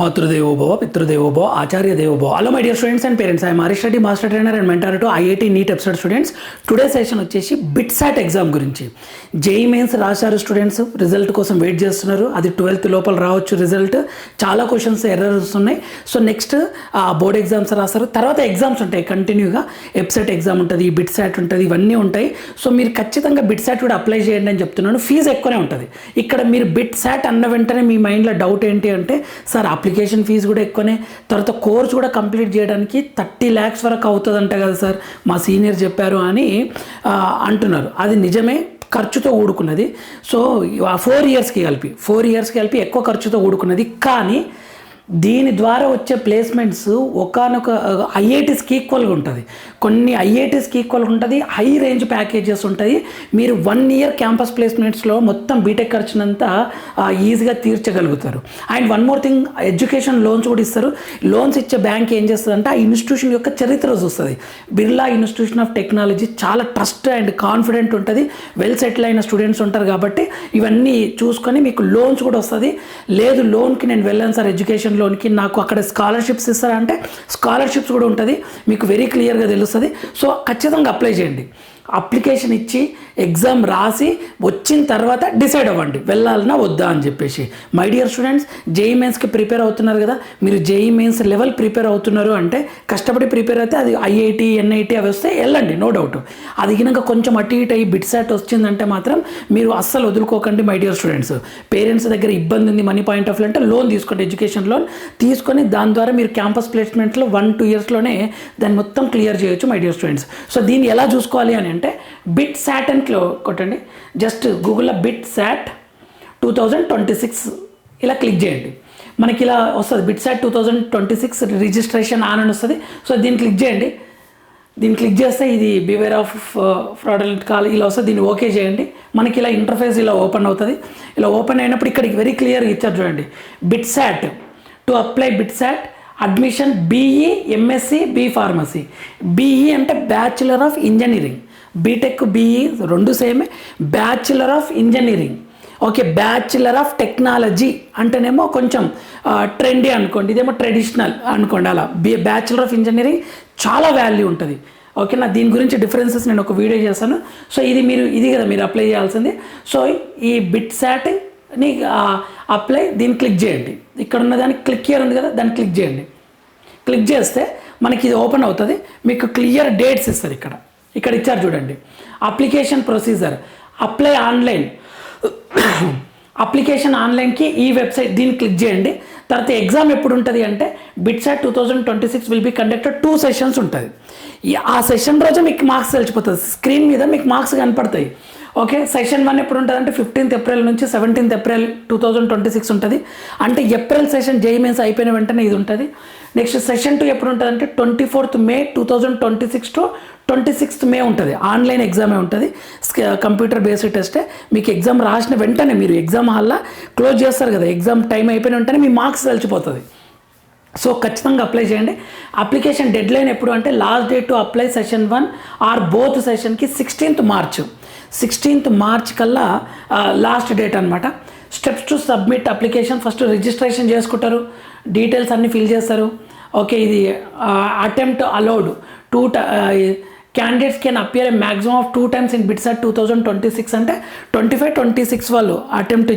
మాతృదేవో భవ పితృదేవో భవ ఆచార్య దేవో భవ. Hello my dear students and parents, I'm Harish Reddy, master trainer and mentor to IIT NEET episode students. Today session వచ్చేసి BITSAT exam గురించి. JEE mains రాశారు students, result కోసం వెయిట్ చేస్తున్నారు. అది 12th లోపల రావచ్చు రిజల్ట్. చాలా క్వశ్చన్స్ ఎర్రర్స్ ఉన్నాయి. సో నెక్స్ట్ బోర్డ్ ఎగ్జామ్స్ రాస్తారు, తర్వాత ఎగ్జామ్స్ ఉంటాయి కంటిన్యూగా. ఎప్సెట్ ఎగ్జామ్ ఉంటుంది, బిట్సాట్ ఉంటుంది, ఇవన్నీ ఉంటాయి. సో మీరు ఖచ్చితంగా బిట్సాట్ కూడా అప్లై చేయండి అని చెప్తున్నాను. ఫీజు ఎక్కువనే ఉంటుంది. ఇక్కడ మీరు బిట్సాట్ అన్న వెంటనే మీ మైండ్లో డౌట్ ఏంటి అంటే, సార్ అప్లికేషన్ ఫీజు కూడా ఎక్కువనే, తర్వాత కోర్స్ కూడా కంప్లీట్ చేయడానికి 30 lakhs వరకు అవుతుందంట కదా సార్, మా సీనియర్ చెప్పారు అని అంటున్నారు. అది నిజమే, ఖర్చుతో కూడుకున్నది. సో 4 yearsకి కలిపి ఎక్కువ ఖర్చుతో కూడుకున్నది. కానీ దీని ద్వారా వచ్చే ప్లేస్మెంట్స్ ఒకనొక ఐఐటీస్కి ఈక్వల్గా ఉంటుంది. కొన్ని ఐఐటీస్కి ఈక్వల్గా ఉంటుంది. హై రేంజ్ ప్యాకేజెస్ ఉంటాయి. మీరు 1 year క్యాంపస్ ప్లేస్మెంట్స్లో మొత్తం బీటెక్ ఖర్చునంతా ఈజీగా తీర్చగలుగుతారు. And one more thing, education loans కూడా ఇస్తారు. లోన్స్ ఇచ్చే బ్యాంక్ ఏం చేస్తుందంటే ఆ ఇన్స్టిట్యూషన్ యొక్క చరిత్ర చూస్తుంది. బిర్లా ఇన్స్టిట్యూషన్ ఆఫ్ టెక్నాలజీ చాలా ట్రస్ట్ అండ్ కాన్ఫిడెంట్ ఉంటుంది. వెల్ సెటిల్ అయిన స్టూడెంట్స్ ఉంటారు కాబట్టి ఇవన్నీ చూసుకొని మీకు లోన్స్ కూడా వస్తుంది. లేదు లోన్కి నేను వెళ్ళాను సార్, ఎడ్యుకేషన్ లోన్కి నాకు అక్కడ స్కాలర్షిప్స్ ఇస్తారంటే స్కాలర్షిప్స్ కూడా ఉంటుంది. మీకు వెరీ క్లియర్గా తెలుస్తుంది. సో ఖచ్చితంగా అప్లై చేయండి. అప్లికేషన్ ఇచ్చి ఎగ్జామ్ రాసి వచ్చిన తర్వాత డిసైడ్ అవ్వండి వెళ్ళాలన్నా వద్దా అని చెప్పేసి. మై డియర్ స్టూడెంట్స్, జేఈ మెయిన్స్కి ప్రిపేర్ అవుతున్నారు కదా, మీరు జేఈ మెయిన్స్ లెవెల్ ప్రిపేర్ అవుతున్నారు అంటే కష్టపడి ప్రిపేర్ అయితే అది ఐఐటి ఎన్ఐటి అవి వస్తే వెళ్ళండి, నో డౌట్. అది కనుక కొంచెం అటు ఇటు అయ్యి బిట్సాట్ వచ్చిందంటే మాత్రం మీరు అస్సలు వదులుకోకండి మై డియర్ స్టూడెంట్స్. పేరెంట్స్ దగ్గర ఇబ్బంది ఉంది మనీ పాయింట్ ఆఫ్ వ్యూ అంటే లోన్ తీసుకోండి, ఎడ్యుకేషన్ లోన్ తీసుకొని దాని ద్వారా మీరు క్యాంపస్ ప్లేస్మెంట్లో 1-2 yearsలోనే దాన్ని మొత్తం క్లియర్ చేయొచ్చు మై డియర్ స్టూడెంట్స్. సో దీన్ని ఎలా చూసుకోవాలి అని అంటే బిట్సాట్ అని కొట్టండి, జస్ట్ గూగుల్లో బిట్సాట్ 2026 ఇలా క్లిక్ చేయండి. మనకి ఇలా వస్తుంది బిట్సాట్ 2026 రిజిస్ట్రేషన్ ఆన్ అని వస్తుంది. సో దీన్ని క్లిక్ చేయండి. దీన్ని క్లిక్ చేస్తే ఇది బివేర్ ఆఫ్ ఫ్రాడల్ట్ కాల్ ఇలా వస్తుంది. దీన్ని ఓకే చేయండి. మనకి ఇలా ఇంటర్ఫేస్ ఇలా ఓపెన్ అవుతుంది. ఇలా ఓపెన్ అయినప్పుడు ఇక్కడికి వెరీ క్లియర్గా ఇచ్చారు చూడండి, BITSAT to apply BITSAT admission BE MSc B pharmacy. BE అంటే bachelor of engineering, BTech BE రెండు సేమే. Bachelor of engineering, okay. Bachelor of technology అంటేనేమో కొంచెం ట్రెండీ అనుకోండి, ఇదేమో ట్రెడిషనల్ అనుకోండి. అలా బ్యాచులర్ ఆఫ్ ఇంజనీరింగ్ చాలా వాల్యూ ఉంటుంది, ఓకేనా. దీని గురించి డిఫరెన్సెస్ నేను ఒక వీడియో చేశాను. సో ఇది కదా మీరు అప్లై చేయాల్సింది. సో ఈ బిట్సాట్ని అప్లై, దీన్ని క్లిక్ చేయండి. ఇక్కడ ఉన్న దానికి క్లిక్ హియర్ ఉంది కదా, దాన్ని క్లిక్ చేయండి. క్లిక్ చేస్తే మనకి ఇది ఓపెన్ అవుతుంది. మీకు క్లియర్ డేట్స్ ఇస్తారు. ఇక్కడ ఇచ్చారు చూడండి, application procedure, apply online. Application ఆన్లైన్కి ఈ వెబ్సైట్, దీన్ని క్లిక్ చేయండి. తర్వాత ఎగ్జామ్ ఎప్పుడు ఉంటుంది అంటే BITSAT 2026 will be conducted 2 sessions ఉంటుంది. ఆ సెషన్ రోజు మీకు మార్క్స్ తెలిసిపోతుంది. స్క్రీన్ మీద మీకు మార్క్స్ కనపడతాయి, ఓకే. సెషన్ 1 ఎప్పుడు ఉంటుంది అంటే 15th April నుంచి 17th April 2026 ఉంటుంది. అంటే ఏప్రిల్ సెషన్ జేఈ మెయిన్స్ అయిపోయిన వెంటనే ఇది ఉంటుంది. నెక్స్ట్ సెషన్ 2 ఎప్పుడు ఉంటుంది అంటే 24th May 2026 to 26th May ఉంటుంది. ఆన్లైన్ ఎగ్జామే ఉంటుంది, కంప్యూటర్ బేస్డ్ టెస్టే. మీకు ఎగ్జామ్ రాసిన వెంటనే మీరు ఎగ్జామ్ హాల్లో క్లోజ్ చేస్తారు కదా, ఎగ్జామ్ టైం అయిపోయిన వెంటనే మీ మార్క్స్ తెలిసిపోతుంది. సో ఖచ్చితంగా అప్లై చేయండి. అప్లికేషన్ డెడ్ లైన్ ఎప్పుడు అంటే last date to apply session 1 or both సెషన్కి 16th March కల్లా లాస్ట్ డేట్ అనమాట. Steps to submit application, first registration చేసుకుంటారు, డీటెయిల్స్ అన్నీ ఫిల్ చేస్తారు, ఓకే. ఇది attempt allowed 2 candidates can appear a maximum of 2 times in BITSAT 2026 అంటే 25-26 వాళ్ళు attempt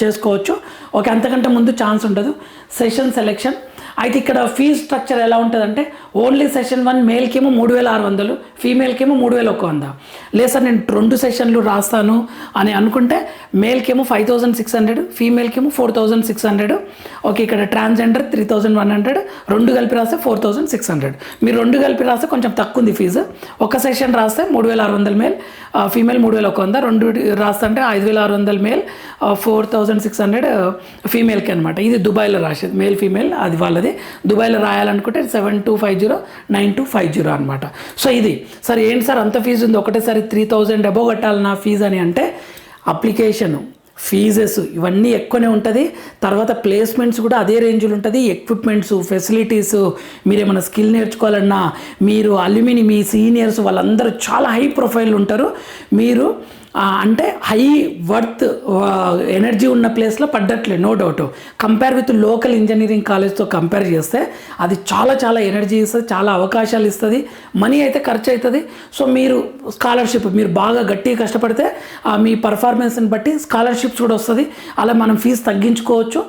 చేసుకోవచ్చు, ఓకే. అంతకంటే ముందు ఛాన్స్ ఉండదు. సెషన్ సెలెక్షన్ అయితే ఇక్కడ ఫీజ్ స్ట్రక్చర్ ఎలా ఉంటుందంటే ఓన్లీ సెషన్ 1 మేల్కి ఏమో 3600, ఫీమేల్కి ఏమో 3100. లేదు సార్ నేను 2 సెషన్లు రాస్తాను అని అనుకుంటే మేల్కి ఏమో 5600, ఫీమేల్కి ఏమో 4600, ఓకే. ఇక్కడ ట్రాన్స్జెండర్ 3100, 2 కలిపి రాస్తే 4600. మీరు 2 కలిపి రాస్తే కొంచెం తక్కువ ఉంది ఫీజు. ఒక సెషన్ రాస్తే 3600 మేల్, ఫీమేల్ 3100, 2 రాస్తే అంటే 5600 మేల్, 4600 ఫీమేల్కి అనమాట. ఇది దుబాయ్లో రాసేది, మేల్ ఫీమేల్ అది వాళ్ళది. దుబాయ్లో రాయాలనుకుంటే 7250-9250 అనమాట. సో ఇది సార్ ఏంటి సార్ అంత ఫీజు ఉంది, ఒకటేసారి 3000 అబోవ్ కట్టాలి నా ఫీజు అని అంటే అప్లికేషను ఫీజెస్ ఇవన్నీ ఎక్కువనే ఉంటుంది. తర్వాత ప్లేస్మెంట్స్ కూడా అదే రేంజ్లో ఉంటుంది. ఎక్విప్మెంట్స్, ఫెసిలిటీస్, మీరు ఏమైనా స్కిల్ నేర్చుకోవాలన్నా, మీరు అల్యూమిని మీ సీనియర్స్ వాళ్ళందరూ చాలా హై ప్రొఫైల్ ఉంటారు. మీరు అంటే హై వర్త్ ఎనర్జీ ఉన్న ప్లేస్లో పడ్డట్లే, no doubt. Compare with local engineering కాలేజ్తో కంపేర్ చేస్తే అది చాలా చాలా ఎనర్జీ ఇస్తుంది, చాలా అవకాశాలు ఇస్తుంది, మనీ అయితే ఖర్చు అవుతుంది. సో మీరు స్కాలర్షిప్ మీరు బాగా గట్టిగా కష్టపడితే మీ పర్ఫార్మెన్స్ని బట్టి స్కాలర్షిప్స్ కూడా వస్తుంది. అలా మనం ఫీజు తగ్గించుకోవచ్చు.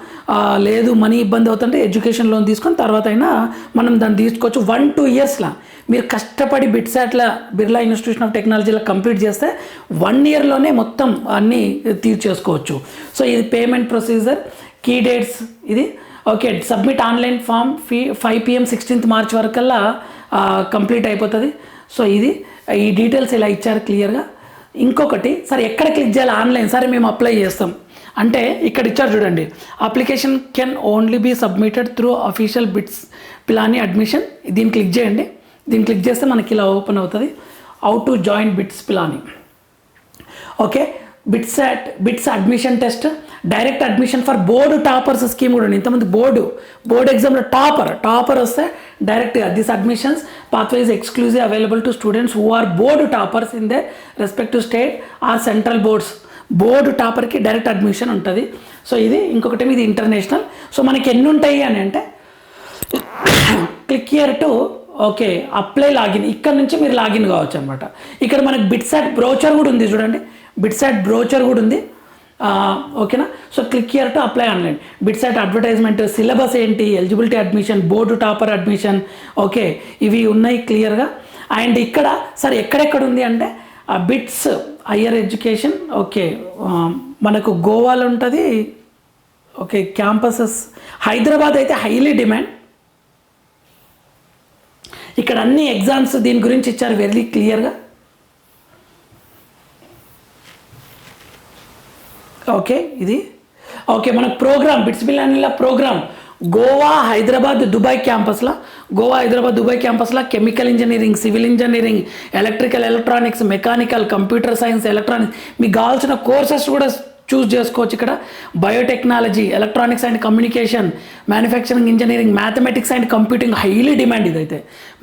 లేదు మనీ ఇబ్బంది అవుతుంటే ఎడ్యుకేషన్ లోన్ తీసుకొని తర్వాత అయినా మనం దాన్ని తీసుకోవచ్చు. 1-2 ఇయర్స్లో మీరు కష్టపడి బిట్సాట్ల బిర్లా ఇన్స్టిట్యూషన్ ఆఫ్ టెక్నాలజీలో కంప్లీట్ చేస్తే 1 ఇయర్లోనే మొత్తం అన్నీ తీర్చేసుకోవచ్చు. సో ఇది పేమెంట్ ప్రొసీజర్, కీ డేట్స్ ఇది. Okay, submit online form, fee 5 PM 16th March వరకల్లా కంప్లీట్ అయిపోతుంది. సో ఇది ఈ డీటెయిల్స్ ఇలా ఇచ్చారు క్లియర్గా. ఇంకొకటి, సరే ఎక్కడ క్లిక్ చేయాలి ఆన్లైన్, సరే మేము అప్లై చేస్తాం అంటే ఇక్కడ ఇచ్చారు చూడండి, application can only be submitted through official BITS Pilani admission. దీన్ని క్లిక్ చేయండి. దీన్ని క్లిక్ చేస్తే మనకి ఇలా ఓపెన్ అవుతుంది, how to join BITS Pilani. Okay, BITS admission test, direct admission for board toppers scheme కూడా ఉంది. ఇంతమంది బోర్డు ఎగ్జామ్లో టాపర్ వస్తే డైరెక్ట్గా this admissions pathways exclusive available to students who are board toppers in the respective state or central boards. Board టాపర్కి direct admission ఉంటుంది. So ఇది ఇంకొకటి, ఇది ఇంటర్నేషనల్. సో మనకి ఎన్ని ఉంటాయి అని అంటే click here to okay apply login, ఇక్కడ నుంచి మీరు లాగిన్ కావచ్చు అనమాట. ఇక్కడ మనకి బిట్సాట్ బ్రోచర్ కూడా ఉంది చూడండి, బిట్సాట్ బ్రోచర్ కూడా ఉంది. ఓకేనా. So click here to apply online. BITSAT advertisement, syllabus ఏంటి, eligibility admission, board topper admission, okay ఇవి ఉన్నాయి క్లియర్గా. అండ్ ఇక్కడ సరే ఎక్కడెక్కడ ఉంది అంటే బిట్స్ హయ్యర్ ఎడ్యుకేషన్, ఓకే మనకు గోవాలో ఉంటుంది. ఓకే, క్యాంపసెస్ హైదరాబాద్ అయితే హైలీ డిమాండ్. ఇక్కడ అన్ని ఎగ్జామ్స్ దీని గురించి ఇచ్చారు వెరీ క్లియర్గా. ఓకే ఇది ఓకే మనకు ప్రోగ్రామ్ బిట్స్ పిలానీల ప్రోగ్రామ్ గోవా హైదరాబాద్ దుబాయ్ క్యాంపస్లో chemical engineering, civil engineering, electrical electronics, mechanical, computer science, electronics మీకు కావాల్సిన కోర్సెస్ కూడా చూస్ చేసుకోవచ్చు. ఇక్కడ biotechnology, electronics and communication, manufacturing engineering, mathematics and computing highly demand. ఇదైతే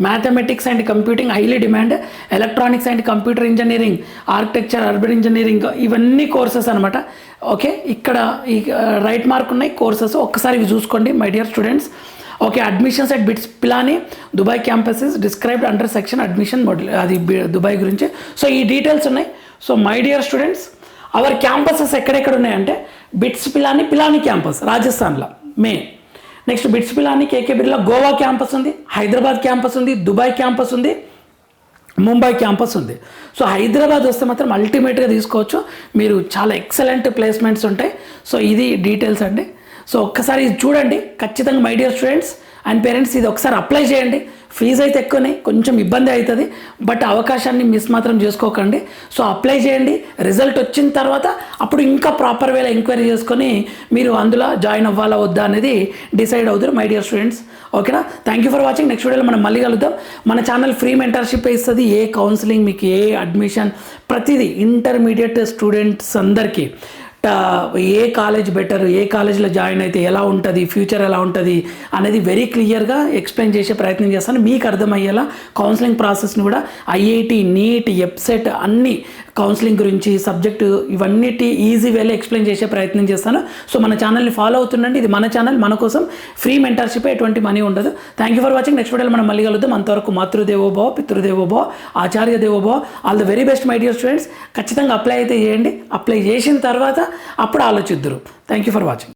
mathematics and computing highly demand, electronics and computer engineering, architecture, urban engineering, ఇవన్నీ courses అనమాట. Okay, ఇక్కడ ఈ రైట్ మార్క్ ఉన్నాయి కోర్సెస్, ఒక్కసారి ఇవి చూసుకోండి my dear students. Okay, admissions at BITS Pilani Dubai campuses described under section admission model, అది Dubai గురించి. సో ఈ డీటెయిల్స్ ఉన్నాయి. So my dear students, our campuses ఎక్కడెక్కడ ఉన్నాయంటే బిట్స్ పిలానీ క్యాంపస్ రాజస్థాన్లో main. Next BITS Pilani KK Birla Goa campus ఉంది, హైదరాబాద్ క్యాంపస్ ఉంది, దుబాయ్ క్యాంపస్ ఉంది, ముంబై క్యాంపస్ ఉంది. సో హైదరాబాద్ వస్తే మాత్రం అల్టిమేట్గా తీసుకోవచ్చు, మీరు చాలా ఎక్సలెంట్ ప్లేస్మెంట్స్ ఉంటాయి. సో ఇది డీటెయిల్స్ అండి. సో ఒక్కసారి ఇది చూడండి ఖచ్చితంగా my dear students and parents, ఇది ఒకసారి అప్లై చేయండి. ఫీజు అయితే ఎక్కువనే, కొంచెం ఇబ్బంది అవుతుంది, బట్ అవకాశాన్ని మిస్ మాత్రం చేసుకోకండి. సో అప్లై చేయండి, రిజల్ట్ వచ్చిన తర్వాత అప్పుడు ఇంకా ప్రాపర్ వేలో ఎంక్వైరీ చేసుకొని మీరు అందులో జాయిన్ అవ్వాలా వద్దా అనేది డిసైడ్ అవుతారు మై డియర్ స్టూడెంట్స్. ఓకేనా. Thank you for watching. Next వీడియోలో మనం మళ్ళీ కలుద్దాం. మన ఛానల్ ఫ్రీ మెంటర్షిప్ ఇస్తుంది, ఏ కౌన్సిలింగ్ మీకు ఏ అడ్మిషన్ ప్రతిదీ ఇంటర్మీడియట్ స్టూడెంట్స్ అందరికీ ఏ కాలేజ్ బెటర్, ఏ కాలేజ్లో జాయిన్ అయితే ఎలా ఉంటుంది, ఫ్యూచర్ ఎలా ఉంటుంది అనేది వెరీ క్లియర్గా ఎక్స్ప్లెయిన్ చేసే ప్రయత్నం చేస్తాను. మీకు అర్థమయ్యేలా కౌన్సిలింగ్ ప్రాసెస్ని కూడా ఐఐటి, నీట్, ఎబ్సెట్ అన్ని కౌన్సిలింగ్ గురించి సబ్జెక్టు ఇవన్నిటి ఈజీ వేలో ఎక్స్ప్లెయిన్ చేసే ప్రయత్నం చేస్తాను. సో మన ఛానల్ని ఫాలో అవుతుండండి. ఇది మన ఛానల్, మన కోసం ఫ్రీ మెంటర్షిప్, ఎటువంటి మనీ ఉండదు. Thank you for watching. Next వీడియోలో మనం మళ్ళీ కలుద్దాం. అంతవరకు మాతృదేవోభవ, పితృదేవోభవ, ఆచార్య దేవోభవ. All the very best my dear students. ఖచ్చితంగా అప్లై అయితే చేయండి. అప్లై చేసిన తర్వాత అప్పుడు ఆలోచిద్దురు. Thank you for watching.